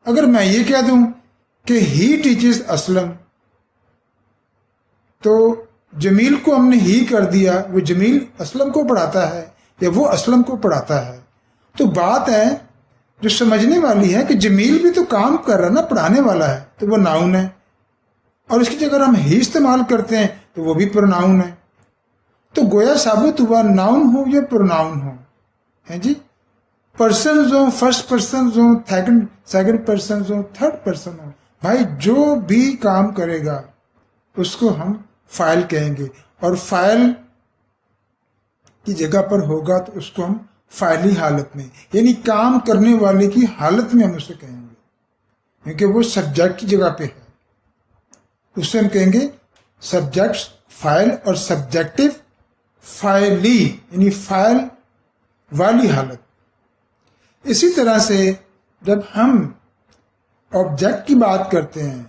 اگر میں یہ کہہ دوں کہ ہی ٹیچز اسلم، تو جمیل کو ہم نے ہی کر دیا، وہ جمیل اسلم کو پڑھاتا ہے یا وہ اسلم کو پڑھاتا ہے. تو بات ہے جو سمجھنے والی ہے کہ جمیل بھی تو کام کر رہا نا، پڑھانے والا ہے، تو وہ ناؤن ہے، اور اس کی جگہ ہم ہی استعمال کرتے ہیں تو وہ بھی پروناؤن ہے. تو گویا ثابت ہوا ناؤن ہو یا پروناؤن ہو، ہے جی، پرسنز ہوں، فرسٹ پرسنز ہوں، سیکنڈ پرسنز ہوں، تھرڈ پرسن ہوں، بھائی جو بھی کام کرے گا اس کو ہم فاعل کہیں گے، اور فاعل کی جگہ پر ہوگا تو اس کو ہم فاعلی حالت میں، یعنی کام کرنے والے کی حالت میں ہم اسے کہیں گے، کیونکہ وہ سبجیکٹ کی جگہ پہ ہے. اس سے ہم کہیں گے سبجیکٹ فاعل اور سبجیکٹو فاعلی، یعنی فاعل والی حالت. اسی طرح سے جب ہم آبجیکٹ کی بات کرتے ہیں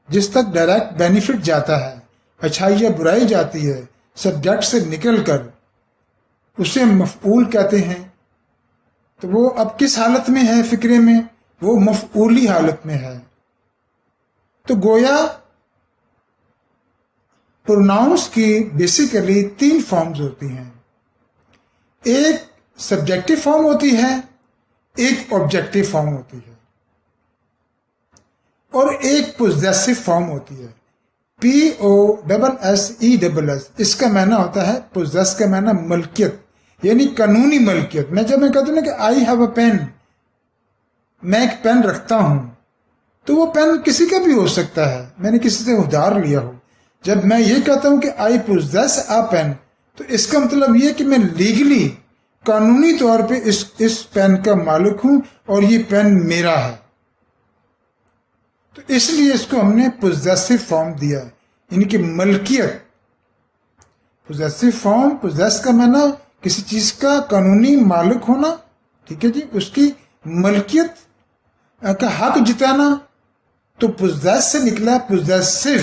جس تک ڈائریکٹ بینیفٹ جاتا ہے، اچھائی یا برائی جاتی ہے سبجیکٹ سے نکل کر، اسے ہم مفعول کہتے ہیں. تو وہ اب کس حالت میں ہے فکرے میں؟ وہ مفعولی حالت میں ہے. تو گویا پروناؤنس کی بیسیکلی 3 فارمز ہوتی ہیں. ایک سبجیکٹو فارم ہوتی ہے، ایک آبجیکٹو فارم ہوتی ہے، اور ایک پوزیسو فارم ہوتی ہے. POSSESS، اس کا معنی ہوتا ہے پوزیس کا معنی ملکیت، یعنی قانونی ملکیت. جب میں کہتا ہوں نا کہ آئی ہیو اے پین، میں ایک پین رکھتا ہوں، تو وہ پین کسی کا بھی ہو سکتا ہے، میں نے کسی سے ادھار لیا ہو. جب میں یہ کہتا ہوں کہ آئی پوزیس اے پین، تو اس کا مطلب یہ کہ میں لیگلی، قانونی طور پہ اس پین کا مالک ہوں اور یہ پین میرا ہے. تو اس لیے اس کو ہم نے پوزیسو فارم دیا ہے، یعنی کہ ملکیت. پوزیسو فارم، پوزیس کا معنی کسی چیز کا قانونی مالک ہونا، ٹھیک ہے جی، اس کی ملکیت کا حق جتانا. تو پوزیس سے نکلا پوزیسو،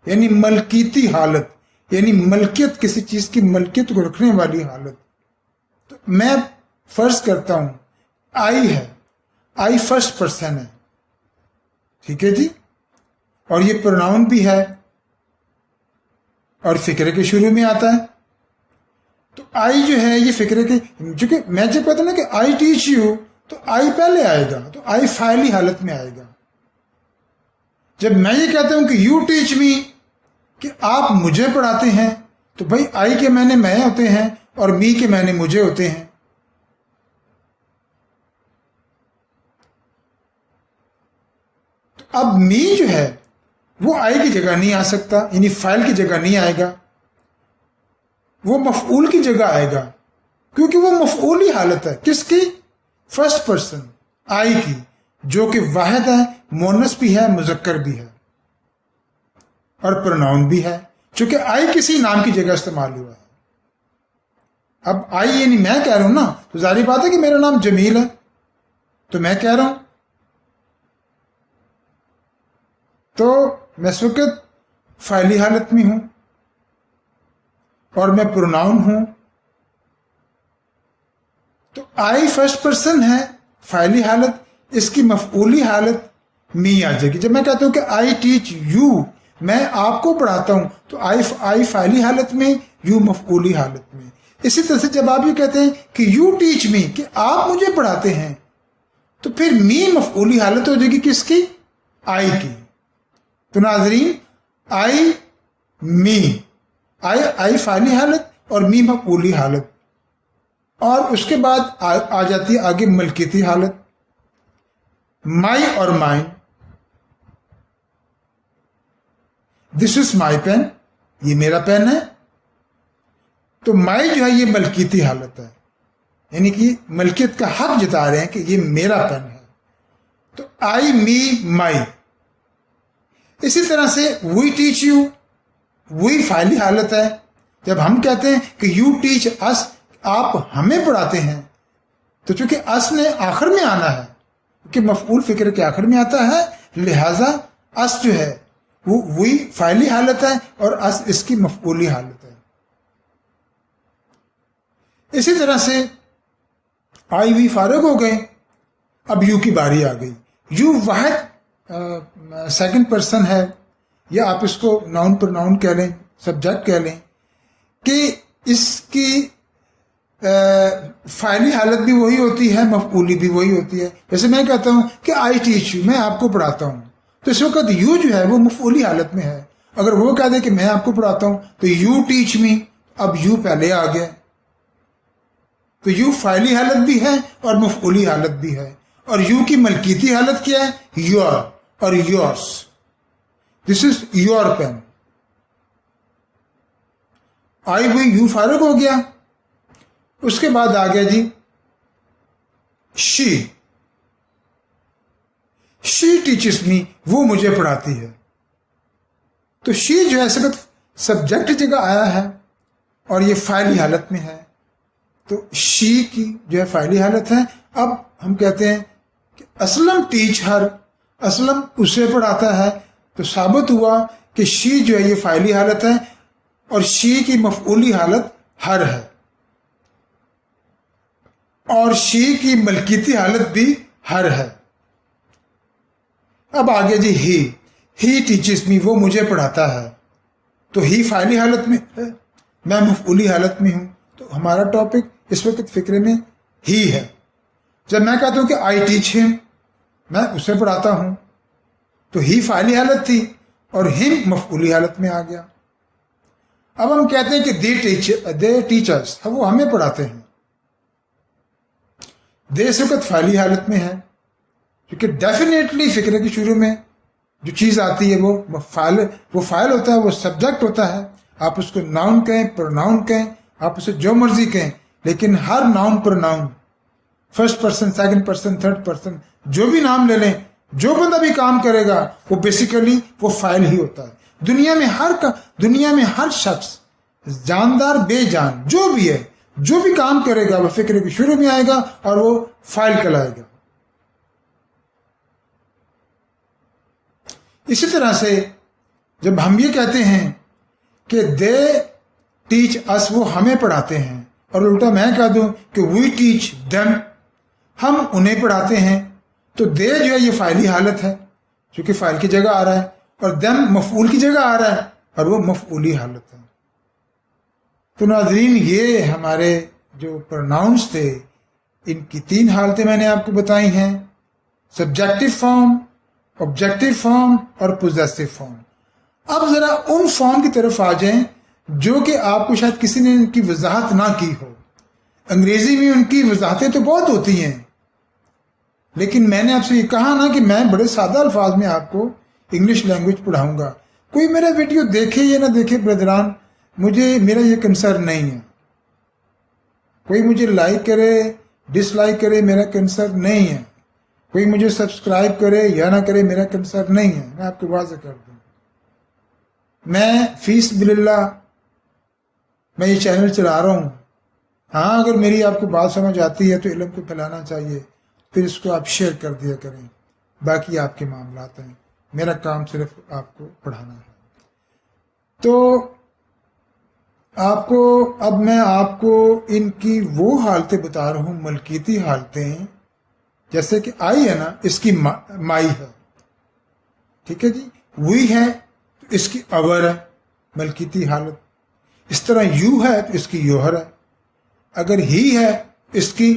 یعنی ملکیتی حالت، یعنی ملکیت، کسی چیز کی ملکیت کو رکھنے والی حالت. تو میں فرض کرتا ہوں آئی ہے، آئی فرسٹ پرسن ہے، ٹھیک ہے جی، اور یہ پروناؤن بھی ہے اور فکرے کے شروع میں آتا ہے. تو آئی جو ہے یہ فکرے کے، چونکہ میں جب کہتا ہوں نا کہ آئی ٹیچ یو، تو آئی پہلے آئے گا، تو آئی فاعلی حالت میں آئے گا. جب میں یہ کہتا ہوں کہ یو ٹیچ می، کہ آپ مجھے پڑھاتے ہیں، تو بھائی آئی کے معنی میں ہوتے ہیں اور می کے معنی مجھے ہوتے ہیں. تو اب می جو ہے وہ آئی کی جگہ نہیں آ سکتا، یعنی فاعل کی جگہ نہیں آئے گا، وہ مفعول کی جگہ آئے گا، کیونکہ وہ مفعولی حالت ہے. کس کی؟ فرسٹ پرسن آئی کی، جو کہ واحد ہے، مونس بھی ہے، مذکر بھی ہے، اور پروناؤن بھی ہے، چونکہ آئی کسی نام کی جگہ استعمال ہوا ہے. اب آئی یعنی میں کہہ رہا ہوں نا، تو ظاہری بات ہے کہ میرا نام جمیل ہے، تو میں کہہ رہا ہوں، تو میں اس وقت فاعلی حالت میں ہوں اور میں پروناؤن ہوں. تو آئی فرسٹ پرسن ہے، فاعلی حالت، اس کی مفعولی حالت می آ جائے گی. جب میں کہتا ہوں کہ آئی ٹیچ یو، میں آپ کو پڑھاتا ہوں، تو آئی فاعلی حالت میں، یو مفعولی حالت میں. اسی طرح سے جب آپ یہ کہتے ہیں کہ یو ٹیچ می، کہ آپ مجھے پڑھاتے ہیں، تو پھر می مفعولی حالت ہو جائے گی کس کی؟ آئی کی. تو ناظرین، آئی می، آئی فاعلی حالت اور می مفعولی حالت، اور اس کے بعد آ جاتی ہے آگے ملکیتی حالت. مائی اور mine, this is my pain, یہ میرا پین ہے. تو مائی جو ہے یہ ملکیتی حالت ہے، یعنی کہ ملکیت کا حق جتا رہے ہیں کہ یہ میرا پین ہے. تو آئی می مائی. اسی طرح سے وی ٹیچ یو، وی فاعلی حالت ہے. جب ہم کہتے ہیں کہ یو ٹیچ اس، آپ ہمیں پڑھاتے ہیں، تو چونکہ اس نے آخر میں آنا ہے، کہ مفعول فکر کے آخر میں آتا ہے، لہذا اس جو ہے وہ وہی فاعلی حالت ہے اور اس کی مفعولی حالت ہے. اسی طرح سے آئی وی فارغ ہو گئے، اب یو کی باری آ گئی. یو واحد سیکنڈ پرسن ہے، یا آپ اس کو ناؤن پر ناؤن کہہ لیں، سبجیکٹ کہہ لیں، کہ اس کی فعلی حالت بھی وہی ہوتی ہے، مفعولی بھی وہی ہوتی ہے. جیسے میں کہتا ہوں کہ آئی ٹیچ یو، میں آپ کو پڑھاتا ہوں، تو اس وقت یو جو ہے وہ مفعولی حالت میں ہے. اگر وہ کہہ دے کہ میں آپ کو پڑھاتا ہوں تو یو ٹیچ می، اب یو پہلے آ گیا. تو یو فعلی حالت بھی ہے اور مفعولی حالت بھی ہے. اور یو کی ملکیتی حالت کیا ہے؟ یور اور yours. This is your pen. آئی ہوئی، یو فارغ ہو گیا. اس کے بعد آ گیا جی شی. شی ٹیچز می، وہ مجھے پڑھاتی ہے. تو شی جو ہے سبت سبجیکٹ جگہ آیا ہے اور یہ فاعلی حالت میں ہے. تو شی کی جو ہے فاعلی حالت ہے. اب ہم کہتے ہیں کہ اسلم ٹیچ ہر، اسلم اسے پڑھاتا ہے. تو ثابت ہوا کہ شی جو ہے یہ فاعلی حالت ہے اور شی کی مفعولی حالت ہر ہے، اور شی کی ملکیتی حالت بھی ہر ہے. اب آگے جی ہی ٹیچز می، وہ مجھے پڑھاتا ہے. تو ہی فاعلی حالت میں ہے، میں مفعولی حالت میں ہوں. تو ہمارا ٹاپک اس وقت فکرے میں ہی ہے. جب میں کہتا ہوں کہ آئی ٹیچ ہم، میں اسے پڑھاتا ہوں، تو ہی فاعلی حالت تھی اور ہم مفعولی حالت میں آ گیا. اب ہم کہتے ہیں کہ دے ٹیچرز، وہ ہمیں پڑھاتے ہیں. دے اس وقت فاعلی حالت میں ہے، کیونکہ ڈیفینیٹلی فکرے کے شروع میں جو چیز آتی ہے وہ فاعل ہوتا ہے، وہ سبجیکٹ ہوتا ہے. آپ اس کو ناؤن کہیں، پروناؤن کہیں، آپ اسے جو مرضی کہیں، لیکن ہر ناؤن پر noun, first person, second person, third person, جو بھی نام لے لیں، جو بندہ بھی کام کرے گا وہ بیسیکلی وہ فاعل ہی ہوتا ہے. دنیا میں ہر شخص، جاندار بے جان، جو بھی ہے، جو بھی کام کرے گا وہ فکرے کے شروع میں آئے گا اور وہ فاعل کہلائے گا. اسی طرح سے جب ہم یہ کہتے ہیں کہ دے ٹیچ اس، وہ ہمیں پڑھاتے ہیں، اور الٹا میں کہہ دوں کہ وی ٹیچ دیم، ہم انہیں پڑھاتے ہیں، تو دے جو ہے یہ فاعلی حالت ہے چونکہ فاعل کی جگہ آ رہا ہے، اور دیم مفعول کی جگہ آ رہا ہے اور وہ مفعولی حالت ہے. تو ناظرین، یہ ہمارے جو پروناؤنس تھے، ان کی 3 حالتیں میں نے آپ کو بتائی ہیں: سبجیکٹو فارم، آبجیکٹو فارم اور پوزیسو فارم. اب ذرا ان فارم کی طرف آ جائیں جو کہ آپ کو شاید کسی نے ان کی وضاحت نہ کی ہو. انگریزی میں ان کی وضاحتیں تو بہت ہوتی ہیں، لیکن میں نے آپ سے یہ کہا نا کہ میں بڑے سادہ الفاظ میں آپ کو انگلش لینگویج پڑھاؤں گا. کوئی میرا ویڈیو دیکھے یا نہ دیکھے برادران، میرا یہ کنسرن نہیں ہے. کوئی مجھے لائک کرے، ڈس لائک کرے، میرا کنسرن نہیں ہے. کوئی مجھے سبسکرائب کرے یا نہ کرے، میرا کنسرن نہیں ہے. میں آپ کو واضح کر دوں، میں فی سبیل اللہ میں یہ چینل چلا رہا ہوں. ہاں، اگر میری آپ کو بات سمجھ آتی ہے تو علم کو پھیلانا چاہیے، پھر اس کو آپ شیئر کر دیا کریں. باقی آپ کے معاملات ہیں، میرا کام صرف آپ کو پڑھانا ہے. تو اب میں آپ کو ان کی وہ حالتیں بتا رہا ہوں، ملکیتی حالتیں. جیسے کہ آئی ہے نا، اس کی مائی ہے، ٹھیک ہے جی. وی ہے تو اس کی اور ہے، ملکیتی حالت. اس طرح یو ہے تو اس کی یوہر ہے. اگر ہی ہے اس کی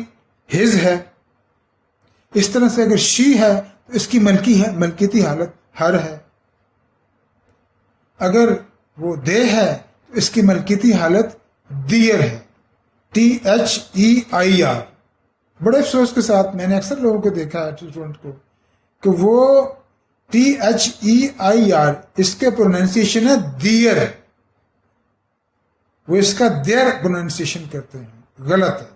ہز ہے. اس طرح سے اگر شی ہے تو اس کی ملکیتی حالت ہر ہے. اگر وہ دے ہے تو اس کی ملکیتی حالت دیئر ہے، THEIR. بڑے افسوس کے ساتھ میں نے اکثر لوگوں کو دیکھا ہے، اسٹوڈنٹ کو، کہ وہ THEIR اس کے پروننسیشن ہے دیئر، وہ اس کا دیر پروننسیشن کرتے ہیں، غلط ہے.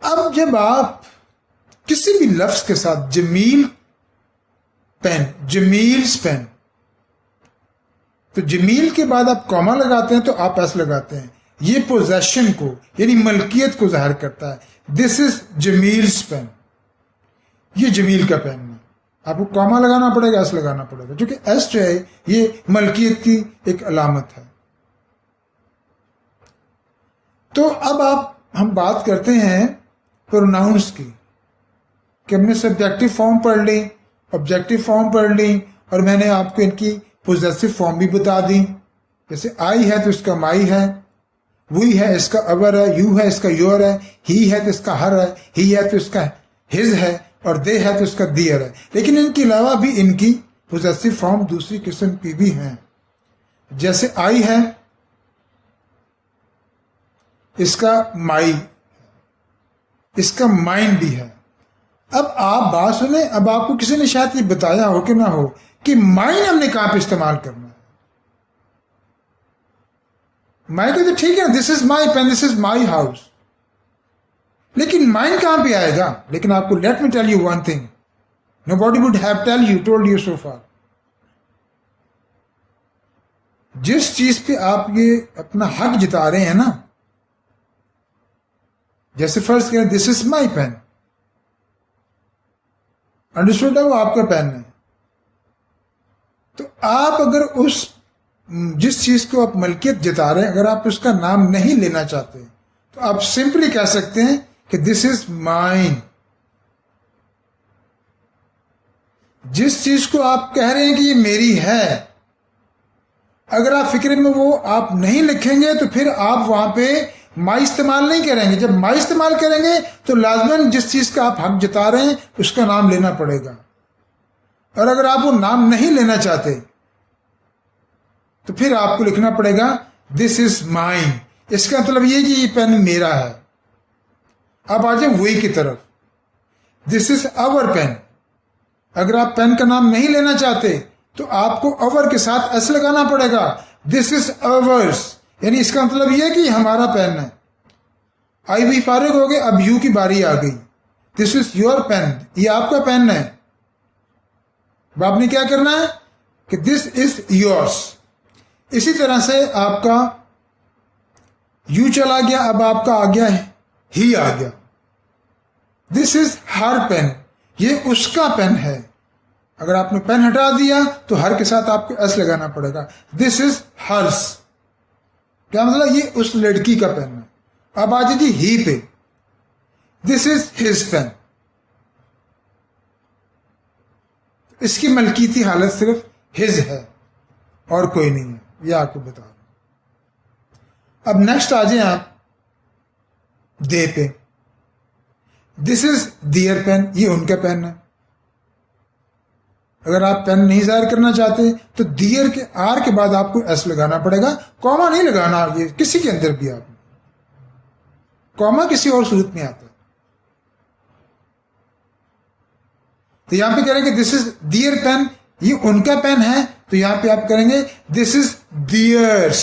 اب جب آپ کسی بھی لفظ کے ساتھ جمیل پین، تو جمیل کے بعد آپ کوما لگاتے ہیں تو آپ ایس لگاتے ہیں. یہ پوزیشن کو یعنی ملکیت کو ظاہر کرتا ہے. دس از جمیلز پین، یہ جمیل کا پین ہے. آپ کو کوما لگانا پڑے گا، ایس لگانا پڑے گا، کیونکہ ایس جو ہے یہ ملکیت کی ایک علامت ہے. تو اب ہم بات کرتے ہیں پروناؤنس کی. کہ ہم نے سبجیکٹو فارم پڑھ لی، آبجیکٹو فارم پڑھ لی، اور میں نے آپ کو ان کی پوزیسو فارم بھی بتا دی. جیسے آئی ہے تو اس کا مائی ہے، وی ہے اس کا اور ہے، یو ہے اس کا یور ہے، ہی ہے تو اس کا ہر ہے، ہی ہے تو اس کا ہز ہے، اور دے ہے تو اس کا دیئر ہے. لیکن ان کے علاوہ بھی ان کی پوزیسو فارم دوسری قسم کی بھی ہیں. جیسے آئی ہے، اس کا مائی، اس کا مائنڈ بھی ہے. اب آپ بات سنیں، اب آپ کو کسی نے شاید یہ بتایا ہو کہ نہ ہو کہ مائنڈ ہم نے کہاں پہ استعمال کرنا ہے. مائی کو تو ٹھیک ہے، this is my pen, this is my house, لیکن مائنڈ کہاں پہ آئے گا؟ لیکن آپ کو let me tell you one thing, nobody would have told you so far. جس چیز پہ آپ یہ اپنا حق جتا رہے ہیں نا، جیسے فرض کریں دس از مائی پین، انڈرسٹوڈ ہے، وہ آپ کا پین ہے. تو آپ اگر اس جس چیز کو آپ ملکیت جتا رہے ہیں، اگر آپ اس کا نام نہیں لینا چاہتے تو آپ سمپلی کہہ سکتے ہیں کہ دس از مائن. جس چیز کو آپ کہہ رہے ہیں کہ یہ میری ہے، اگر آپ فکر میں وہ آپ نہیں لکھیں گے تو پھر آپ وہاں پہ مائی استعمال نہیں کریں گے. جب مائی استعمال کریں گے تو لازماً جس چیز کا آپ حق جتا رہے ہیں اس کا نام لینا پڑے گا. اور اگر آپ وہ نام نہیں لینا چاہتے تو پھر آپ کو لکھنا پڑے گا دس از مائن. اس کا مطلب یہ کہ یہ پین میرا ہے. اب آ جائیں وہی کی طرف، دس از آور پین. اگر آپ پین کا نام نہیں لینا چاہتے تو آپ کو اوور کے ساتھ ایس لگانا پڑے گا، دس از اوورس. یعنی اس کا مطلب یہ کہ ہمارا پین ہے. آئی بھی فارغ ہو گئے، اب یو کی باری آ گئی، دس از یور پین، یہ آپ کا پین ہے. اب آپ نے کیا کرنا ہے کہ دس از یورس. اسی طرح سے آپ کا یو چلا گیا، اب آپ کا آ گیا ہی آ گیا، دس از ہر پین، یہ اس کا پین ہے. اگر آپ نے پین ہٹا دیا تو ہر کے ساتھ آپ کو ایس لگانا پڑے گا، دس از ہرس. کیا مطلب؟ یہ اس لڑکی کا پین ہے. اب آ جائیے ہی پہ، دس از ہز پین. اس کی ملکیتی حالت صرف ہز ہے اور کوئی نہیں ہے، یہ آپ کو بتا دوں. اب نیکسٹ آ جائیں آپ دے پہ، دس از دیئر پین، یہ ان کا پین ہے. اگر آپ پین نہیں ظاہر کرنا چاہتے تو دیئر کے آر کے بعد آپ کو ایس لگانا پڑے گا، کوما نہیں لگانا. یہ کسی کے اندر بھی آپ کوما کسی اور صورت میں آتا ہے. تو یہاں پہ کریں گے دس از دیئر پین، یہ ان کا پین ہے، تو یہاں پہ آپ کریں گے دس از دیئرس،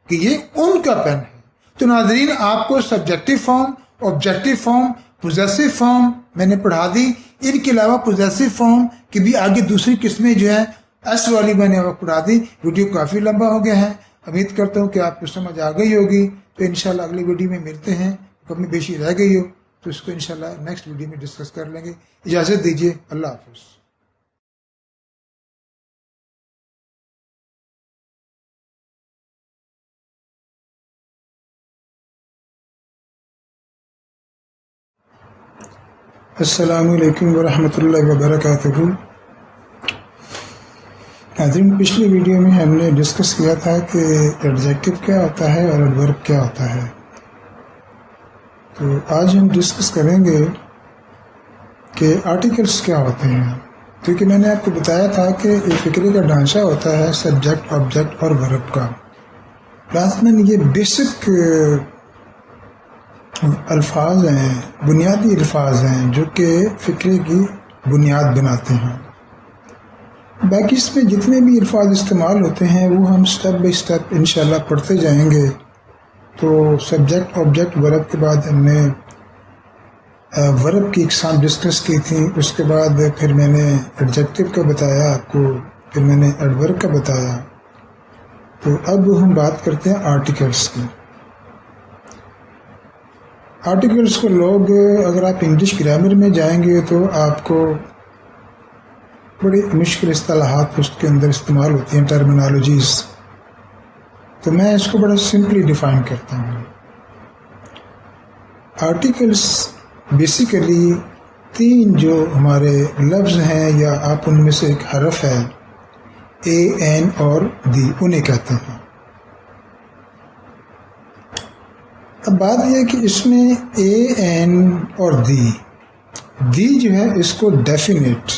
کہ یہ ان کا پین ہے. تو ناظرین، آپ کو subjective form, objective form, possessive form میں نے پڑھا دی. ان کے علاوہ پوزیسو فارم کی بھی آگے دوسری قسمیں جو ہیں ایس والی میں نے پڑھا دی. ویڈیو کافی لمبا ہو گیا ہے، امید کرتا ہوں کہ آپ کو سمجھ آ گئی ہوگی. تو انشاءاللہ اگلی ویڈیو میں ملتے ہیں. کمی بیشی رہ گئی ہو تو اس کو انشاءاللہ نیکسٹ ویڈیو میں ڈسکس کر لیں گے. اجازت دیجیے، اللہ حافظ. السلام علیکم ورحمۃ اللہ وبرکاتہ. ناظرین، پچھلی ویڈیو میں ہم نے ڈسکس کیا تھا کہ ایڈجیکٹو کیا ہوتا ہے اور ایڈورب کیا ہوتا ہے. تو آج ہم ڈسکس کریں گے کہ آرٹیکلس کیا ہوتے ہیں. کیونکہ میں نے آپ کو بتایا تھا کہ ایک فکرے کا ڈھانچہ ہوتا ہے سبجیکٹ، آبجیکٹ اور ورب کا. لازماً یہ بیسک الفاظ ہیں، بنیادی الفاظ ہیں جو کہ فکرے کی بنیاد بناتے ہیں. باقی اس میں جتنے بھی الفاظ استعمال ہوتے ہیں وہ ہم سٹیپ بائی سٹیپ انشاءاللہ پڑھتے جائیں گے. تو سبجیکٹ، آبجیکٹ، ورب کے بعد ہم نے ورب کی اقسام ڈسکس کی تھی. اس کے بعد پھر میں نے ایڈجیکٹو کا بتایا آپ کو، پھر میں نے ایڈورب کا بتایا. تو اب ہم بات کرتے ہیں آرٹیکلس کی. آرٹیکلس کو لوگ، اگر آپ انگلش گرامر میں جائیں گے تو آپ کو بڑی مشکل اصطلاحات اس کے اندر استعمال ہوتی ہیں، ٹرمینالوجیز. تو میں اس کو بڑا سمپلی ڈیفائن کرتا ہوں. آرٹیکلس بیسیکلی 3 جو ہمارے لفظ ہیں یا آپ ان میں سے ایک حرف ہے اے این اور دی، انہیں کہتے ہیں۔ اب بات یہ ہے کہ اس میں اے این اور دی جو ہے اس کو ڈیفینیٹ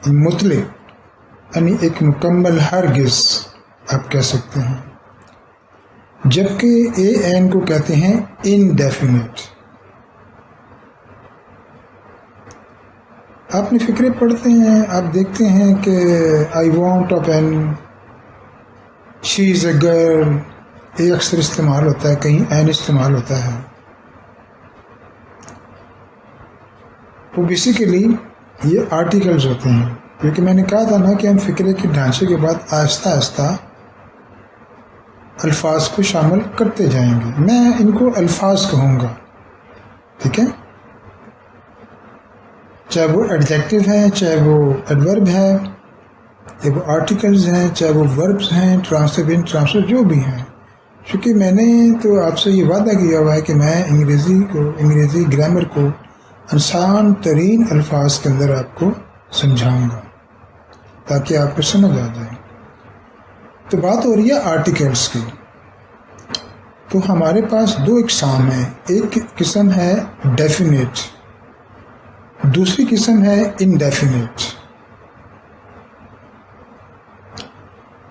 مطلق یعنی ایک مکمل ہرگز آپ کہہ سکتے ہیں، جبکہ اے این کو کہتے ہیں انڈیفینیٹ۔ آپ نے فکرے پڑھتے ہیں، آپ دیکھتے ہیں کہ I want a pen, she is a girl, یہ اکثر استعمال ہوتا ہے، کہیں این استعمال ہوتا ہے۔ وہ بیسیکلی یہ آرٹیکلز ہوتے ہیں، کیونکہ میں نے کہا تھا نا کہ ہم فکرے کے ڈھانچے کے بعد آہستہ آہستہ الفاظ کو شامل کرتے جائیں گے۔ میں ان کو الفاظ کہوں گا، ٹھیک ہے، چاہے وہ ایڈجیکٹو ہیں، چاہے وہ ایڈورب ہے، چاہے وہ آرٹیکلز ہیں، چاہے وہ وربز ہیں، ٹرانسٹیو انٹرانسٹیو جو بھی ہیں۔ چونکہ میں نے تو آپ سے یہ وعدہ کیا ہوا ہے کہ میں انگریزی گرامر کو آسان ترین الفاظ کے اندر آپ کو سمجھاؤں گا تاکہ آپ کو سمجھ آ جائے۔ تو بات ہو رہی ہے آرٹیکلس کی۔ تو ہمارے پاس 2 اقسام ہیں، ایک قسم ہے ڈیفینیٹ، دوسری قسم ہے انڈیفینیٹ۔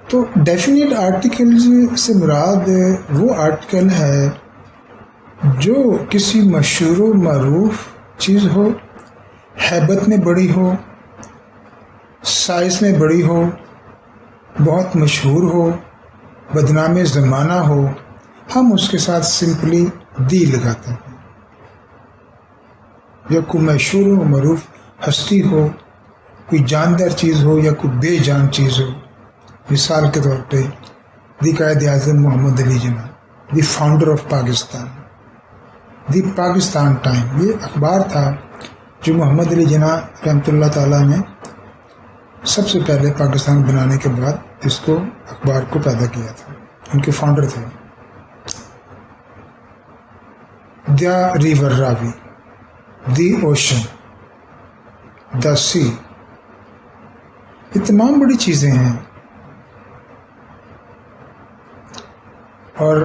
تو ڈیفینیٹ آرٹیکل سے مراد وہ آرٹیکل ہے جو کسی مشہور و معروف چیز ہو، ہیبت میں بڑی ہو، سائز میں بڑی ہو، بہت مشہور ہو، بدنام زمانہ ہو، ہم اس کے ساتھ سمپلی دی لگاتے ہیں۔ یا کوئی مشہور و معروف ہستی ہو، کوئی جاندار چیز ہو یا کوئی بے جان چیز ہو، مثال کے طور پہ the Quaid Azam Muhammad Ali Jinnah, the founder of Pakistan, the Pakistan time, یہ اخبار تھا جو محمد علی جناح رحمۃ اللہ تعالیٰ نے سب سے پہلے پاکستان بنانے کے بعد اس کو اخبار کو پیدا کیا تھا، ان کے فاؤنڈر تھے۔ دا ریور راوی، دی اوشن، دا سی، یہ تمام بڑی چیزیں ہیں، اور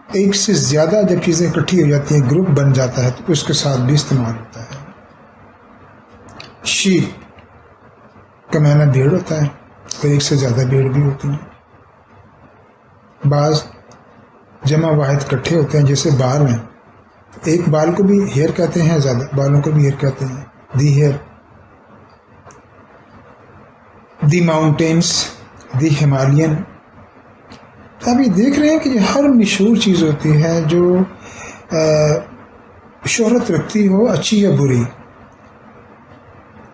ایک سے زیادہ جب چیزیں اکٹھی ہو جاتی ہیں، گروپ بن جاتا ہے، تو اس کے ساتھ بھی استعمال ہوتا ہے۔ شیپ کا معنی بھیڑ ہوتا ہے، تو ایک سے زیادہ بھیڑ بھی ہوتی ہیں۔ بعض جمع واحد اکٹھے ہوتے ہیں، جیسے بال ہیں، ایک بال کو بھی ہیئر کہتے ہیں، زیادہ بالوں کو بھی ہیئر کہتے ہیں، the hair. The mountains, the Himalayan. آپ یہ دیکھ رہے ہیں کہ ہر مشہور چیز ہوتی ہے جو شہرت رکھتی ہو، اچھی یا بری،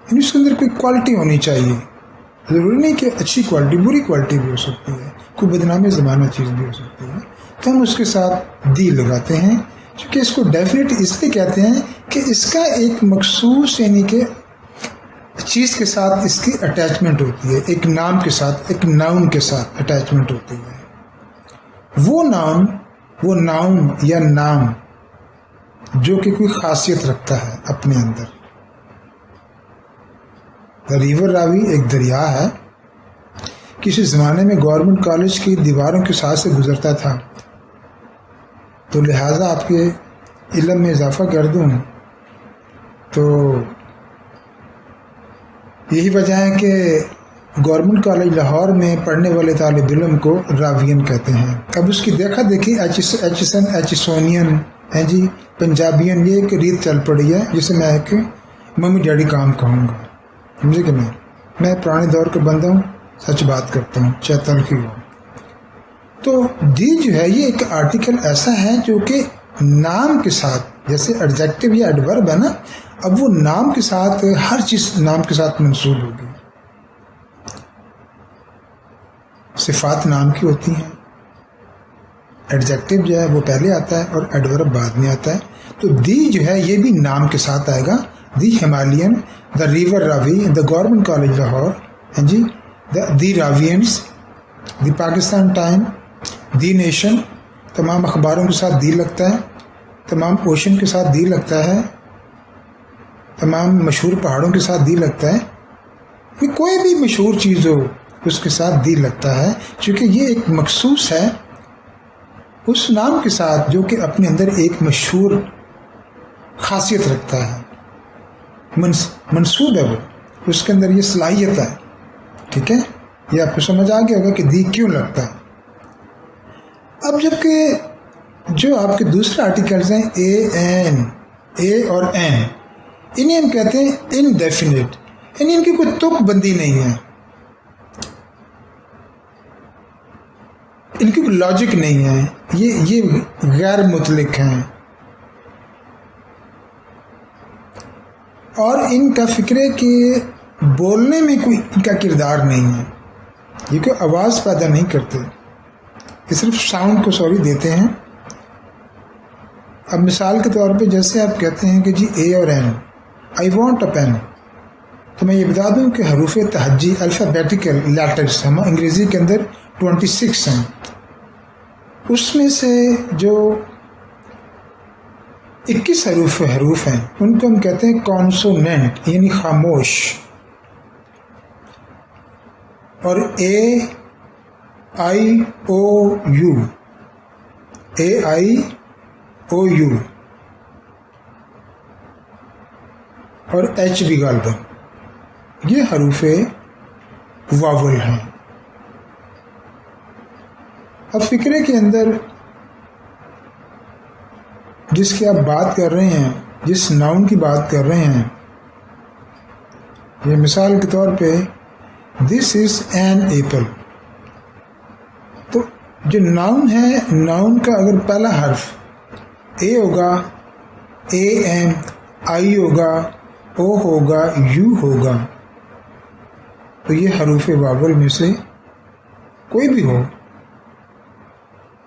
یعنی اس کے اندر کوئی کوالٹی ہونی چاہیے۔ ضروری نہیں کہ اچھی کوالٹی، بری کوالٹی بھی ہو سکتی ہے، کوئی بدنام زمانہ چیز بھی ہو سکتی ہے، تو ہم اس کے ساتھ دی لگاتے ہیں، کیونکہ اس کو ڈیفینیٹ اس لیے کہتے ہیں کہ اس کا ایک مخصوص یعنی کہ چیز کے ساتھ اس کی اٹیچمنٹ ہوتی ہے، ایک نام کے ساتھ، ایک ناؤن کے ساتھ اٹیچمنٹ ہوتی ہے۔ وہ ناؤن یا نام جو کہ کوئی خاصیت رکھتا ہے اپنے اندر۔ دا ریور راوی ایک دریا ہے، کسی زمانے میں گورنمنٹ کالج کی دیواروں کے ساتھ سے گزرتا تھا، تو لہٰذا آپ کے علم میں اضافہ کر دوں تو یہی وجہ ہے کہ گورنمنٹ کالج لاہور میں پڑھنے والے طالب علم کو راوین کہتے ہیں۔ اب اس کی دیکھا دیکھی ایچسونین ہے جی، پنجابین، یہ ایک ریت چل پڑی ہے جسے میں ایک ممی ڈیڈی کام کہوں گا، سمجھے کہ میں پرانے دور کا بندہ ہوں، سچ بات کرتا ہوں چاہے تلخی ہو۔ تو دی جو ہے یہ ایک آرٹیکل ایسا ہے جو کہ نام کے ساتھ، جیسے ایڈجیکٹو یا ایڈورب ہے نا، اب وہ نام کے ساتھ، ہر چیز نام کے ساتھ منسوب ہوگی۔ صفات نام کی ہوتی ہیں، ایڈجیکٹو جو ہے وہ پہلے آتا ہے اور ایڈورب بعد میں آتا ہے۔ تو دی جو ہے یہ بھی نام کے ساتھ آئے گا، the Himalayan, the river Ravi, the government college Lahore, جی، the Ravians, the Pakistan time, the nation, تمام اخباروں کے ساتھ دی لگتا ہے، تمام اوشن کے ساتھ دی لگتا ہے، تمام مشہور پہاڑوں کے ساتھ دی لگتا ہے، کوئی بھی مشہور چیز ہو اس کے ساتھ دی لگتا ہے، چونکہ یہ ایک مخصوص ہے اس نام کے ساتھ جو کہ اپنے اندر ایک مشہور خاصیت رکھتا ہے، منسوب ہے، وہ اس کے اندر یہ صلاحیت ہے. ٹھیک ہے، یہ آپ کو سمجھ آ گیا ہوگا کہ دی کیوں لگتا ہے. اب جبکہ جو آپ کے دوسرے آرٹیکلز ہیں اے اور این، انہیں ہم کہتے ہیں انڈیفینٹ، یعنی ان کی کوئی تک بندی نہیں ہے، ان کی کوئی لاجک نہیں ہے، یہ غیر مطلق ہیں، اور ان کا فکر ہے کہ بولنے میں کوئی ان کا کردار نہیں ہے، یہ کوئی آواز پیدا نہیں کرتے، یہ صرف ساؤنڈ کو دیتے ہیں. اب مثال کے طور پہ جیسے آپ کہتے ہیں کہ جی اے اور an, I want a pen, تو میں یہ بتا دوں کہ حروف تہجی الفابیٹیکل لیٹرز ہم انگریزی کے اندر 26 ہیں، اس میں سے جو 21 حروف ہیں ان کو ہم کہتے ہیں کانسوننٹ، یعنی خاموش. اور A I O U, A I O U اور ایچ بھی غالباً، یہ حروف واول ہیں. اب فکرے کے اندر جس کی آپ بات کر رہے ہیں، جس ناؤن کی بات کر رہے ہیں، یہ مثال کے طور پہ دس از این ایپل، تو جو ناؤن ہے، ناؤن کا اگر پہلا حرف اے ہوگا، اے این، آئی ہوگا، او ہوگا، یو ہوگا، تو یہ حروف واول میں سے کوئی بھی ہو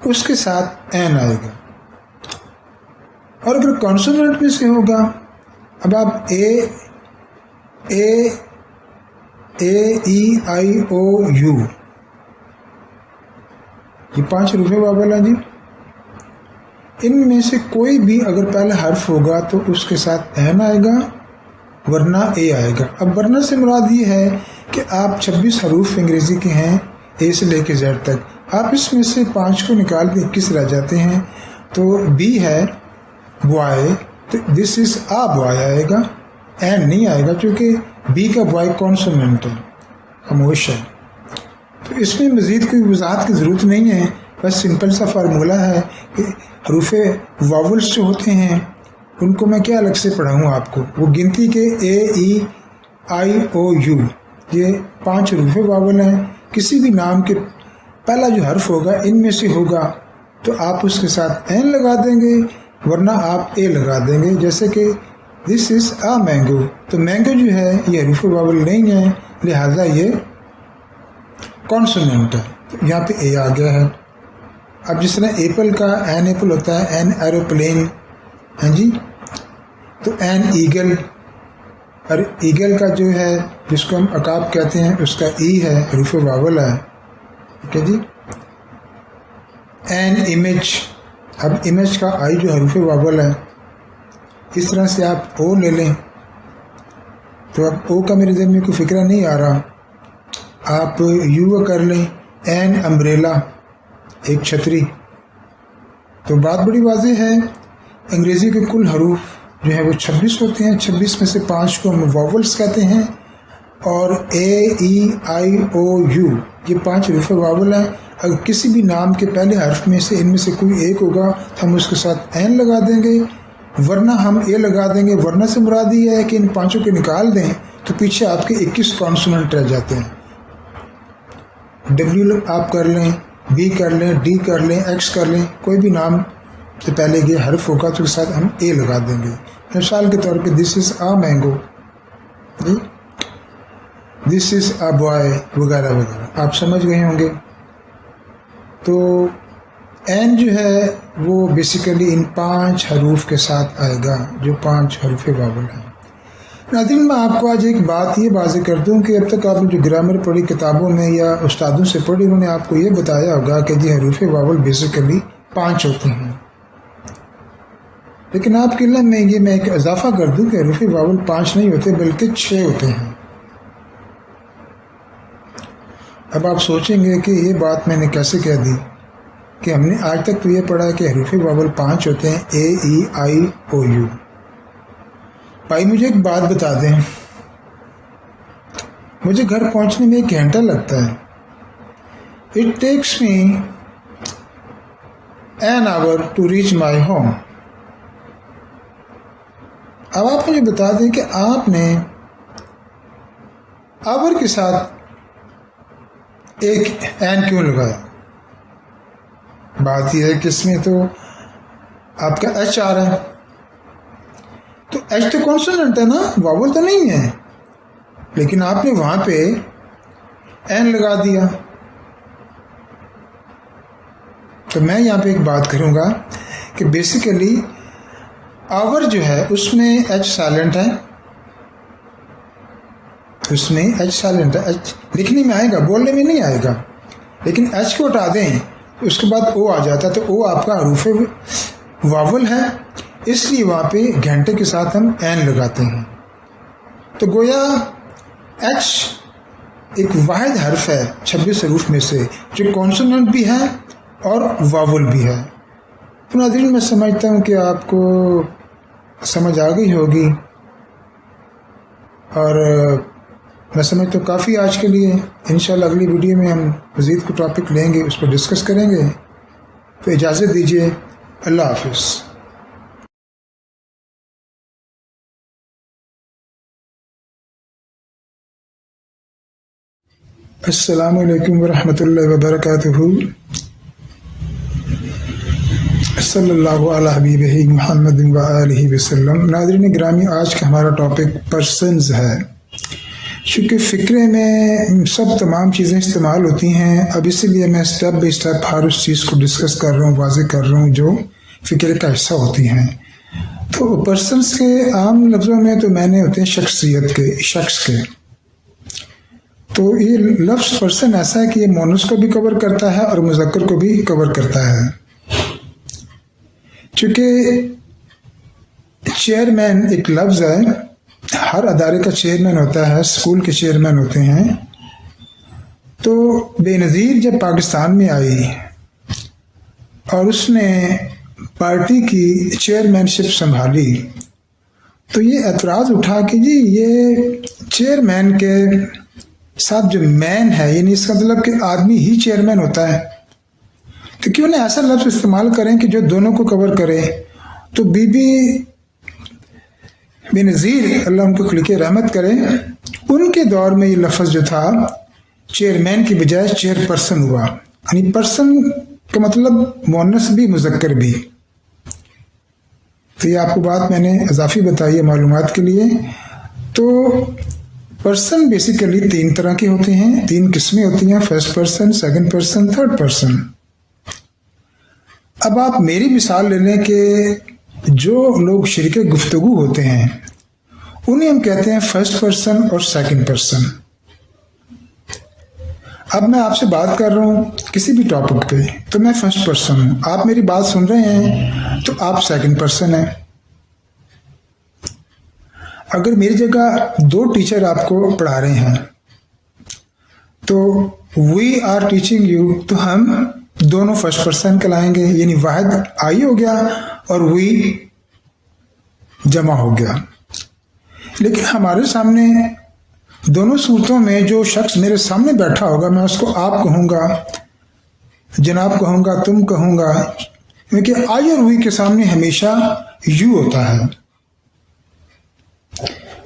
اس کے ساتھ این آئے گا. اور اگر کانسوننٹ میں سے ہوگا، اب آپ اے ای آئی او یو، یہ 5 حروف واول ہیں جی، ان میں سے کوئی بھی اگر پہلا حرف ہوگا تو اس کے ساتھ این آئے گا ورنہ اے آئے گا. اب ورنہ سے مراد یہ ہے کہ آپ 26 حروف انگریزی کے ہیں اے سے لے کے زیڈ تک، آپ اس میں سے 5 کو نکال کے 21 رہ جاتے ہیں، تو بی ہے بوائے، تو دس از آ بوائے آئے گا، این نہیں آئے گا چونکہ بی کا بوائے کانسوننٹ ہے، خاموش ہے. تو اس میں مزید کوئی وضاحت کی ضرورت نہیں ہے، بس سمپل سا فارمولہ ہے کہ حروف واولس جو ہوتے ہیں ان کو میں کیا الگ سے پڑھاؤں آپ کو، وہ گنتی کے اے ای آئی او یو، یہ 5 حروف واول ہیں. کسی بھی نام کے پہلا جو حرف ہوگا ان میں سے ہوگا تو آپ اس کے ساتھ این لگا دیں گے ورنہ آپ اے لگا دیں گے. جیسے کہ دس از آ مینگو، تو مینگو جو ہے یہ حروف واول نہیں ہے، لہذا یہ کانسوننٹ ہے، تو یہاں پہ اے آ گیا ہے. اب جس طرح ایپل کا این ایپل ہوتا ہے، این ایروپلین، ہاں جی، تو این ایگل، اور ایگل کا جو ہے جس کو ہم عقاب کہتے ہیں اس کا ای ہے، حروف واول ہے. ٹھیک ہے جی. این امیج، اب امیج کا آئی جو حروف واول ہے، اس طرح سے آپ او لے لیں، تو اب او کا میرے ذہن میں کوئی فکرہ نہیں آ رہا، آپ یو کر لیں. این امبریلا، ایک چھتری. تو بات بڑی واضح ہے، انگریزی کے کل حروف جو ہیں وہ 26 ہوتے ہیں، 26 میں سے 5 کو ہم واولس کہتے ہیں، اور اے ای آئی او یو یہ 5 حروف واول ہیں. اگر کسی بھی نام کے پہلے حرف میں سے ان میں سے کوئی ایک ہوگا تو ہم اس کے ساتھ این لگا دیں گے ورنہ ہم اے لگا دیں گے. ورنہ سے مراد یہ ہے کہ ان 5 کو نکال دیں تو پیچھے آپ کے 21 کانسوننٹ رہ جاتے ہیں. ڈبلیو آپ کر لیں، بی کر لیں، ڈی کر لیں، ایکس کر لیں، کوئی بھی نام سے پہلے یہ حرف ہوگا تو اس کے ساتھ ہم اے لگا دیں گے. مثال کے طور پہ دس از آ مینگو، جی، دس از آ بوائے، وغیرہ وغیرہ، آپ سمجھ گئے ہوں گے. تو این جو ہے وہ بیسیکلی ان 5 حروف کے ساتھ آئے گا جو 5 حروف واول ہیں. ناظرین، میں آپ کو آج ایک بات یہ واضح کر دوں کہ اب تک آپ نے جو گرامر پڑھی کتابوں میں یا استادوں سے پڑھی، انہوں نے آپ کو یہ بتایا ہوگا کہ جی حروف واول بیسیکلی 5 ہوتے ہیں. لیکن آپ کے علم میں یہ میں ایک اضافہ کر دوں کہ حروف واول 5 نہیں ہوتے بلکہ 6 ہوتے ہیں۔ اب آپ سوچیں گے کہ یہ بات میں نے کیسے کہہ دی کہ ہم نے آج تک تو یہ پڑھا کہ حروف واول 5 ہوتے ہیں، اے ای آئی او یو۔ بھائی مجھے ایک بات بتا دیں، مجھے گھر پہنچنے میں 1 گھنٹہ لگتا ہے۔ It takes me an hour to reach my home۔ اب آپ مجھے بتا دیں کہ آپ نے آور کے ساتھ ایک این کیوں لگایا؟ بات یہ ہے کہ اس میں تو آپ کا ایچ آ رہا ہے، تو ایچ تو کانسوننٹ ہے نا، واول تو نہیں ہے، لیکن آپ نے وہاں پہ این لگا دیا۔ تو میں یہاں پہ ایک بات کروں گا کہ بیسیکلی آور جو ہے اس میں ایچ سائلنٹ ہے، اس میں ایچ سائلنٹ ہے، ایچ لکھنے میں آئے گا، بولنے میں نہیں آئے گا، لیکن ایچ کو ہٹا دیں اس کے بعد او آ جاتا ہے، تو او آپ کا حروف واول ہے، اس لیے وہاں پہ گھنٹے کے ساتھ ہم این لگاتے ہیں۔ تو گویا ایچ ایک واحد حرف ہے 26 حروف میں سے جو کانسوننٹ بھی ہے اور واول بھی ہے۔ تو ناظرین میں سمجھتا ہوں کہ آپ کو سمجھ آ گئی ہوگی، اور میں سمجھتا ہوں کافی آج کے لیے۔ انشاءاللہ اگلی ویڈیو میں ہم مزید کو ٹاپک لیں گے، اس پر ڈسکس کریں گے۔ تو اجازت دیجیے، اللہ حافظ۔ السلام علیکم ورحمۃ اللہ وبرکاتہ۔ صلی اللہ علی حبیبہ محمد وآلہ وسلم۔ ناظرین گرامی، آج کا ہمارا ٹاپک پرسنز ہے۔ چونکہ فقرے میں سب تمام چیزیں استعمال ہوتی ہیں، اب اسی لیے میں اسٹیپ بائی اسٹیپ ہر اس چیز کو ڈسکس کر رہا ہوں، واضح کر رہا ہوں جو فقرے کا حصہ ہوتی ہیں۔ تو پرسنز کے عام لفظوں میں تو معنی ہوتے ہیں شخصیت کے، شخص کے۔ تو یہ لفظ پرسن ایسا ہے کہ یہ مونس کو بھی کور کرتا ہے اور مذکر کو بھی کور کرتا ہے۔ چونکہ چیئرمین ایک لفظ ہے، ہر ادارے کا چیئرمین ہوتا ہے، اسکول کے چیئرمین ہوتے ہیں۔ تو بے نظیر جب پاکستان میں آئی اور اس نے پارٹی کی چیئرمین شپ سنبھالی، تو یہ اعتراض اٹھا کہ جی یہ چیئرمین کے ساتھ جو مین ہے، یعنی اس کا مطلب کہ آدمی ہی چیئرمین ہوتا ہے، تو کیوں نہ ایسا لفظ استعمال کریں کہ جو دونوں کو کور کرے۔ تو بی بی بے نظیر، اللہ ان کو خلیق رحمت کرے، ان کے دور میں یہ لفظ جو تھا چیئرمین کی بجائے چیئر پرسن ہوا، یعنی پرسن کا مطلب مؤنث بھی مذکر بھی۔ تو یہ آپ کو بات میں نے اضافی بتائی ہے معلومات کے لیے۔ تو پرسن بیسیکلی 3 طرح کے ہوتے ہیں، 3 قسمیں ہوتی ہیں، first person, second person, third person. اب آپ میری مثال لے لیں کہ جو لوگ شریک گفتگو ہوتے ہیں انہیں ہم کہتے ہیں فرسٹ پرسن اور سیکنڈ پرسن۔ اب میں آپ سے بات کر رہا ہوں کسی بھی ٹاپک پہ، تو میں فرسٹ پرسن ہوں، آپ میری بات سن رہے ہیں تو آپ سیکنڈ پرسن ہیں۔ اگر میری جگہ 2 ٹیچر آپ کو پڑھا رہے ہیں تو وی آر ٹیچنگ یو، تو ہم دونوں فرسٹ پرسن کہلائیں گے، یعنی واحد آئی ہو گیا اور وی جمع ہو گیا۔ لیکن ہمارے سامنے دونوں صورتوں میں جو شخص میرے سامنے بیٹھا ہوگا میں اس کو آپ کہوں گا، جناب کہوں گا، تم کہوں گا، کیونکہ آئی اور وی کے سامنے ہمیشہ یو ہوتا ہے۔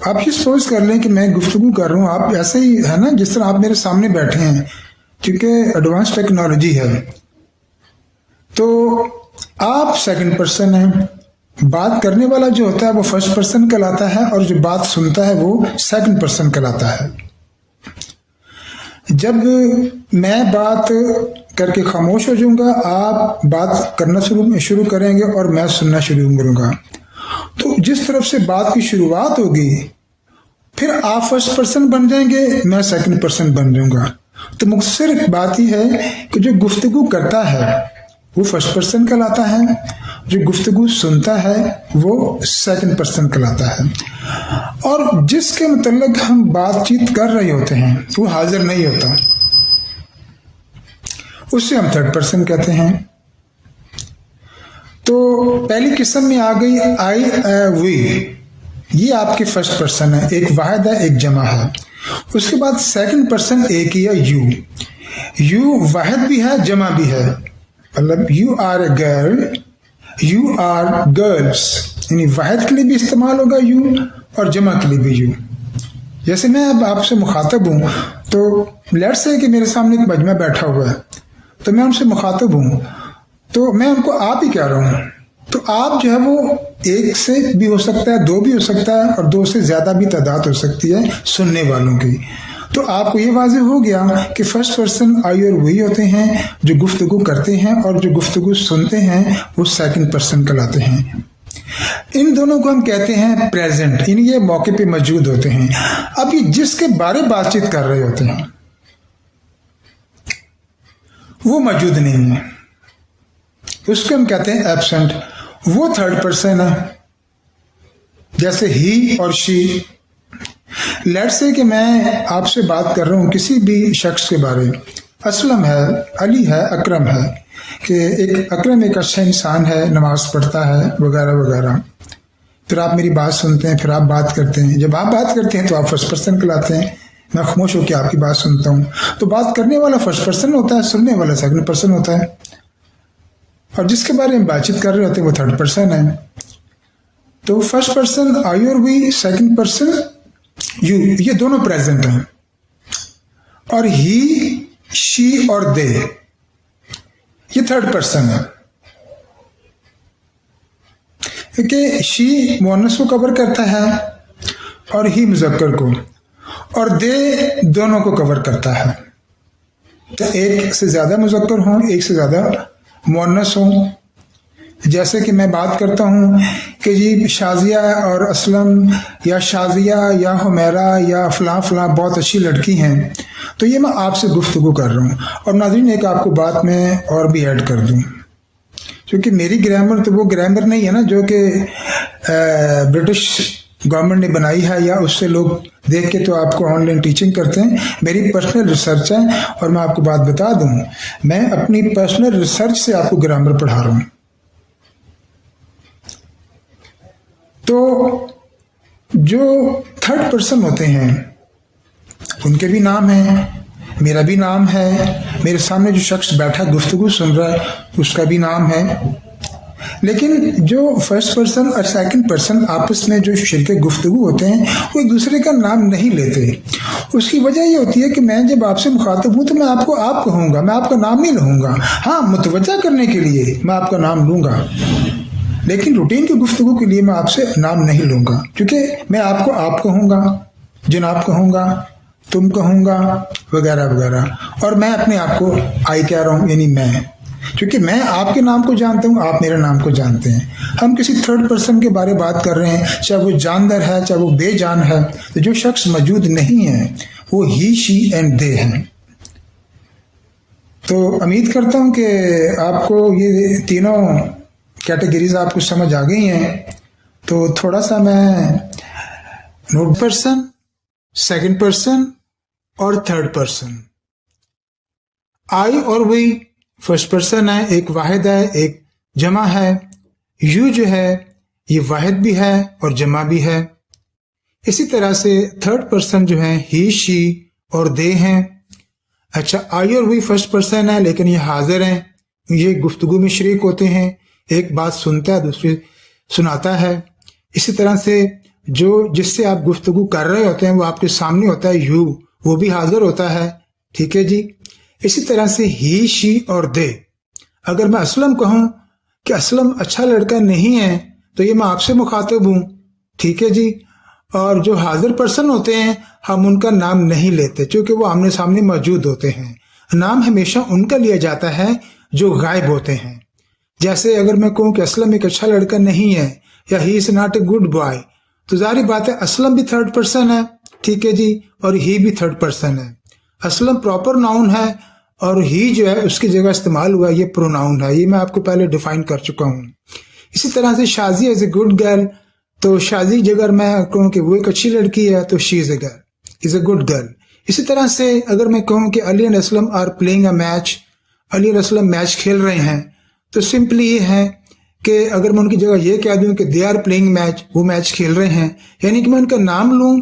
آپ یہ سپوز کر لیں کہ میں گفتگو کر رہا ہوں، آپ ایسے ہی ہے نا جس طرح آپ میرے سامنے بیٹھے ہیں، کیونکہ ایڈوانس ٹیکنالوجی ہے۔ تو آپ سیکنڈ پرسن ہیں، بات کرنے والا جو ہوتا ہے وہ فرسٹ پرسن کہلاتا ہے، اور جو بات سنتا ہے وہ سیکنڈ پرسن کہلاتا ہے۔ جب میں بات کر کے خاموش ہو جاؤں گا، آپ بات کرنا شروع کریں گے اور میں سننا شروع کروں گا، تو جس طرف سے بات کی شروعات ہوگی پھر آپ فرسٹ پرسن بن جائیں گے، میں سیکنڈ پرسن بن جاؤں گا۔ تو مختصر بات ہی ہے کہ جو گفتگو کرتا ہے وہ فرسٹ پرسن کہلاتا ہے، جو گفتگو سنتا ہے وہ سیکنڈ پرسن کہلاتا ہے، اور جس کے متعلق ہم بات چیت کر رہے ہوتے ہیں وہ حاضر نہیں ہوتا، اسے ہم تھرڈ پرسن کہتے ہیں۔ تو پہلی قسم میں آ گئی آئی اے وی، یہ آپ کی فرسٹ پرسن ہے، ایک واحد ہے ایک جمع ہے۔ اس کے بعد سیکنڈ پرسن ایک ہی ہے، یو، یو واحد بھی ہے جمع بھی ہے، مطلب you are a girl, you are girls, یعنی واحد کے لیے بھی استعمال ہوگا یو اور جمع کے لیے بھی یو۔ جیسے میں اب آپ سے مخاطب ہوں تو لیٹس سے کہ میرے سامنے ایک مجمع بیٹھا ہوا ہے تو میں ان سے مخاطب ہوں تو میں ان کو آپ ہی کہہ رہا ہوں، تو آپ جو ہے وہ ایک سے بھی ہو سکتا ہے، دو بھی ہو سکتا ہے، اور دو سے زیادہ بھی تعداد ہو سکتی ہے سننے والوں کی۔ تو آپ کو یہ واضح ہو گیا کہ فرسٹ پرسن آئی اور وہی ہوتے ہیں جو گفتگو کرتے ہیں، اور جو گفتگو سنتے ہیں وہ سیکنڈ پرسن کہلاتے ہیں۔ ان دونوں کو ہم کہتے ہیں پریزنٹ، یعنی یہ موقع پہ موجود ہوتے ہیں۔ اب یہ جس کے بارے بات چیت کر رہے ہوتے ہیں وہ موجود نہیں ہے، اس کو ہم کہتے ہیں ایبسنٹ، وہ تھرڈ پرسن ہے۔ جیسے ہی اور شی، لیٹ سے کہ میں آپ سے بات کر رہا ہوں کسی بھی شخص کے بارے، اسلم ہے، علی ہے، اکرم ہے، کہ ایک اکرم ایک اچھا انسان ہے، نماز پڑھتا ہے وغیرہ وغیرہ، پھر آپ میری بات سنتے ہیں، پھر آپ بات کرتے ہیں۔ جب آپ بات کرتے ہیں تو آپ فرسٹ پرسن کہلاتے ہیں، میں خاموش ہو کے آپ کی بات سنتا ہوں، تو بات کرنے والا فرسٹ پرسن ہوتا ہے، سننے والا سیکنڈ پرسن ہوتا ہے، اور جس کے بارے میں بات چیت کر رہے ہوتے ہیں وہ تھرڈ پرسن ہے۔ تو فرسٹ پرسن آئی اور وی، سیکنڈ پرسن یو، یہ دونوں پریزنٹ ہیں، اور ہی، شی اور دے یہ تھرڈ پرسن ہے، کیونکہ شی مؤنث کو کور کرتا ہے اور ہی مذکر کو، اور دے دونوں کو کور کرتا ہے۔ تو ایک سے زیادہ مذکر ہوں، ایک سے زیادہ مؤنث ہوں۔ جیسے کہ میں بات کرتا ہوں کہ جی شازیہ اور اسلم، یا شازیہ یا حمیرہ یا فلاں فلاں بہت اچھی لڑکی ہیں، تو یہ میں آپ سے گفتگو کر رہا ہوں۔ اور ناظرین ایک آپ کو بات میں اور بھی ایڈ کر دوں، کیونکہ میری گرامر تو وہ گرامر نہیں ہے نا جو کہ برٹش گورنمنٹ نے بنائی ہے، یا اس سے لوگ دیکھ کے تو آپ کو آن لائن ٹیچنگ کرتے ہیں۔ میری پرسنل ریسرچ ہے، اور میں آپ کو بات بتا دوں، میں اپنی پرسنل ریسرچ سے آپ کو گرامر پڑھا رہا ہوں۔ تو جو تھرڈ پرسن ہوتے ہیں ان کے بھی نام ہیں، میرا بھی نام ہے، میرے سامنے جو شخص بیٹھا گفتگو سن رہا ہے اس کا بھی نام ہے، لیکن جو فرسٹ پرسن اور سیکنڈ پرسن آپس میں جو شریک گفتگو ہوتے ہیں وہ ایک دوسرے کا نام نہیں لیتے۔ اس کی وجہ یہ ہوتی ہے کہ میں جب آپ سے مخاطب ہوں تو میں آپ کو آپ کہوں گا، میں آپ کا نام نہیں لوں گا، ہاں متوجہ کرنے کے لیے میں آپ کا نام لوں گا، لیکن روٹین کی گفتگو کے لیے میں آپ سے نام نہیں لوں گا، کیونکہ میں آپ کو آپ کہوں گا، جناب کہوں گا، تم کہوں گا وغیرہ وغیرہ، اور میں اپنے آپ کو آئی کہہ رہا ہوں، یعنی میں، کیونکہ میں آپ کے نام کو جانتا ہوں، آپ میرے نام کو جانتے ہیں۔ ہم کسی تھرڈ پرسن کے بارے بات کر رہے ہیں، چاہے وہ جاندار ہے چاہے وہ بے جان ہے، تو جو شخص موجود نہیں ہے وہ ہی، شی اینڈ دے ہیں۔ تو امید کرتا ہوں کہ آپ کو یہ تینوں کیٹیگریز آپ کو سمجھ آ گئی ہیں۔ تو تھوڑا سا میں نوٹ، پرسن، سیکنڈ پرسن اور تھرڈ پرسن، آئی اور وی فرسٹ پرسن ہے، ایک واحد ہے ایک جمع ہے، یو جو ہے یہ واحد بھی ہے اور جمع بھی ہے۔ اسی طرح سے تھرڈ پرسن جو ہیں ہی، شی اور دے ہیں۔ اچھا، آئی اور وی فرسٹ پرسن ہے لیکن یہ حاضر ہیں، یہ گفتگو میں شریک ہوتے ہیں، ایک بات سنتا ہے دوسری سناتا ہے۔ اسی طرح سے جو جس سے آپ گفتگو کر رہے ہوتے ہیں وہ آپ کے سامنے ہوتا ہے، یو، وہ بھی حاضر ہوتا ہے، ٹھیک ہے جی۔ اسی طرح سے ہی، شی اور دے، اگر میں اسلم کہوں کہ اسلم اچھا لڑکا نہیں ہے تو یہ میں آپ سے مخاطب ہوں، ٹھیک ہے جی۔ اور جو حاضر پرسن ہوتے ہیں ہم ان کا نام نہیں لیتے چونکہ وہ آمنے سامنے موجود ہوتے ہیں، نام ہمیشہ ان کا لیا جاتا ہے جو غائب ہوتے ہیں۔ جیسے اگر میں کہوں کہ اسلم ایک اچھا لڑکا نہیں ہے یا he is not a good boy, تو ظاہری بات ہے اسلم بھی تھرڈ پرسن ہے، ٹھیک ہے جی، اور ہی بھی تھرڈ پرسن ہے۔ اسلم پراپر ناؤن ہے اور ہی جو ہے اس کی جگہ استعمال ہوا یہ پروناؤن ہے، یہ میں آپ کو پہلے ڈیفائن کر چکا ہوں۔ اسی طرح سے شازیہ از اے گڈ گرل، تو شازی اگر میں کہوں کہ وہ ایک اچھی لڑکی ہے تو شی از اے گڈ گرل. اسی طرح سے اگر میں کہوں کہ Ali and Aslam are playing a match, Ali اور اسلم میچ کھیل رہے ہیں، تو سمپلی یہ ہے کہ اگر میں ان کی جگہ یہ کہہ دوں کہ دے آر پلئنگ میچ، وہ میچ کھیل رہے ہیں، یعنی کہ میں ان کا نام لوں،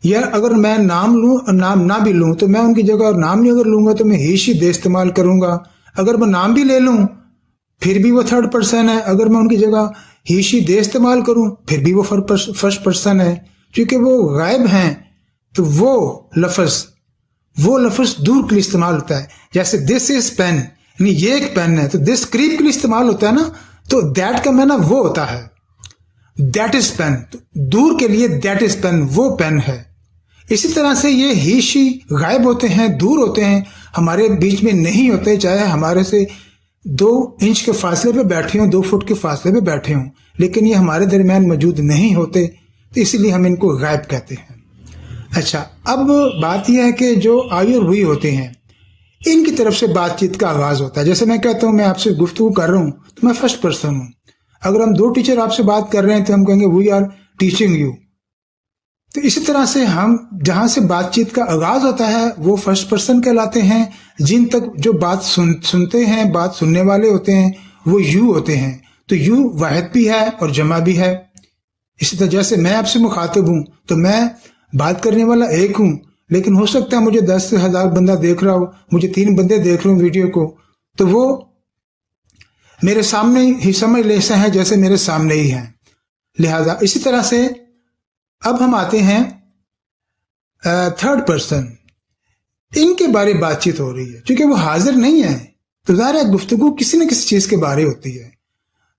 یا اگر میں نام لوں اور نام نہ بھی لوں تو میں ان کی جگہ اور نام نہیں اگر لوں گا تو میں ہی شی دے استعمال کروں گا. اگر میں نام بھی لے لوں پھر بھی وہ تھرڈ پرسن ہے. اگر میں ان کی جگہ ہی شی دے استعمال کروں پھر بھی وہ فرسٹ پرسن ہے، کیونکہ وہ غائب ہیں. تو وہ لفظ دور کے لیے استعمال ہوتا ہے. جیسے دس از پین، یعنی یہ ایک پین ہے تو دس قریب کے لیے استعمال ہوتا ہے نا، تو دیٹ کا معنی وہ ہوتا ہے، دیٹ از پین. دور کے لیے دیٹ از پین، وہ پین ہے. اسی طرح سے یہ ہی شی غائب ہوتے ہیں، دور ہوتے ہیں، ہمارے بیچ میں نہیں ہوتے، چاہے ہمارے سے 2 انچ کے فاصلے پہ بیٹھے ہوں، 2 فٹ کے فاصلے پہ بیٹھے ہوں، لیکن یہ ہمارے درمیان موجود نہیں ہوتے، تو اسی لیے ہم ان کو غائب کہتے ہیں. اچھا، اب بات یہ ہے کہ جو آئی اور ہوئی ہوتے ہیں ان کی طرف سے بات چیت کا آغاز ہوتا ہے. جیسے میں کہتا ہوں میں آپ سے گفتگو کر رہا ہوں تو میں فرسٹ پرسن ہوں. اگر ہم 2 ٹیچر آپ سے بات کر رہے ہیں تو ہم کہیں گے وی آر ٹیچنگ یو. تو اسی طرح سے ہم جہاں سے بات چیت کا آغاز ہوتا ہے وہ فرسٹ پرسن کہلاتے ہیں. جن تک جو بات سنتے ہیں، بات سننے والے ہوتے ہیں، وہ یو ہوتے ہیں. تو یو واحد بھی ہے اور جمع بھی ہے. اسی طرح جیسے میں آپ سے مخاطب ہوں تو میں بات کرنے والا ایک ہوں، لیکن ہو سکتا ہے مجھے 10,000 بندہ دیکھ رہا ہو، مجھے 3 بندے دیکھ رہے ہوں ویڈیو کو، تو وہ میرے سامنے ہی سمجھ لیتے ہیں جیسے میرے سامنے ہی ہیں. لہذا اسی طرح سے اب ہم آتے ہیں تھرڈ پرسن. ان کے بارے بات چیت ہو رہی ہے، چونکہ وہ حاضر نہیں ہے تو ظاہر ہے گفتگو کسی نہ کسی چیز کے بارے ہوتی ہے.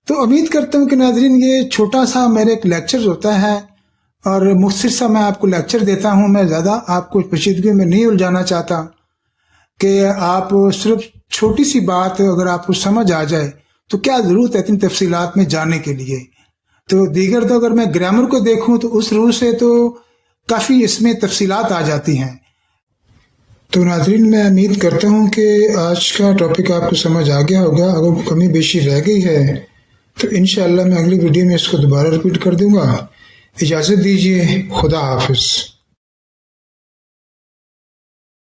تو امید کرتا ہوں کہ ناظرین یہ چھوٹا سا میرے ایک لیکچر ہوتا ہے اور مختصر سا میں آپ کو لیکچر دیتا ہوں. میں زیادہ آپ کو پیچیدگی میں نہیں الجھانا چاہتا کہ آپ صرف چھوٹی سی بات اگر آپ کو سمجھ آ جائے تو کیا ضرورت ہے اتنی تفصیلات میں جانے کے لیے. تو دیگر تو اگر میں گرامر کو دیکھوں تو اس روح سے تو کافی اس میں تفصیلات آ جاتی ہیں. تو ناظرین میں امید کرتا ہوں کہ آج کا ٹاپک آپ کو سمجھ آ گیا ہوگا. اگر کمی بیشی رہ گئی ہے تو انشاءاللہ میں اگلی ویڈیو میں اس کو دوبارہ ریپیٹ کر دوں گا. اجازت دیجیے، خدا حافظ.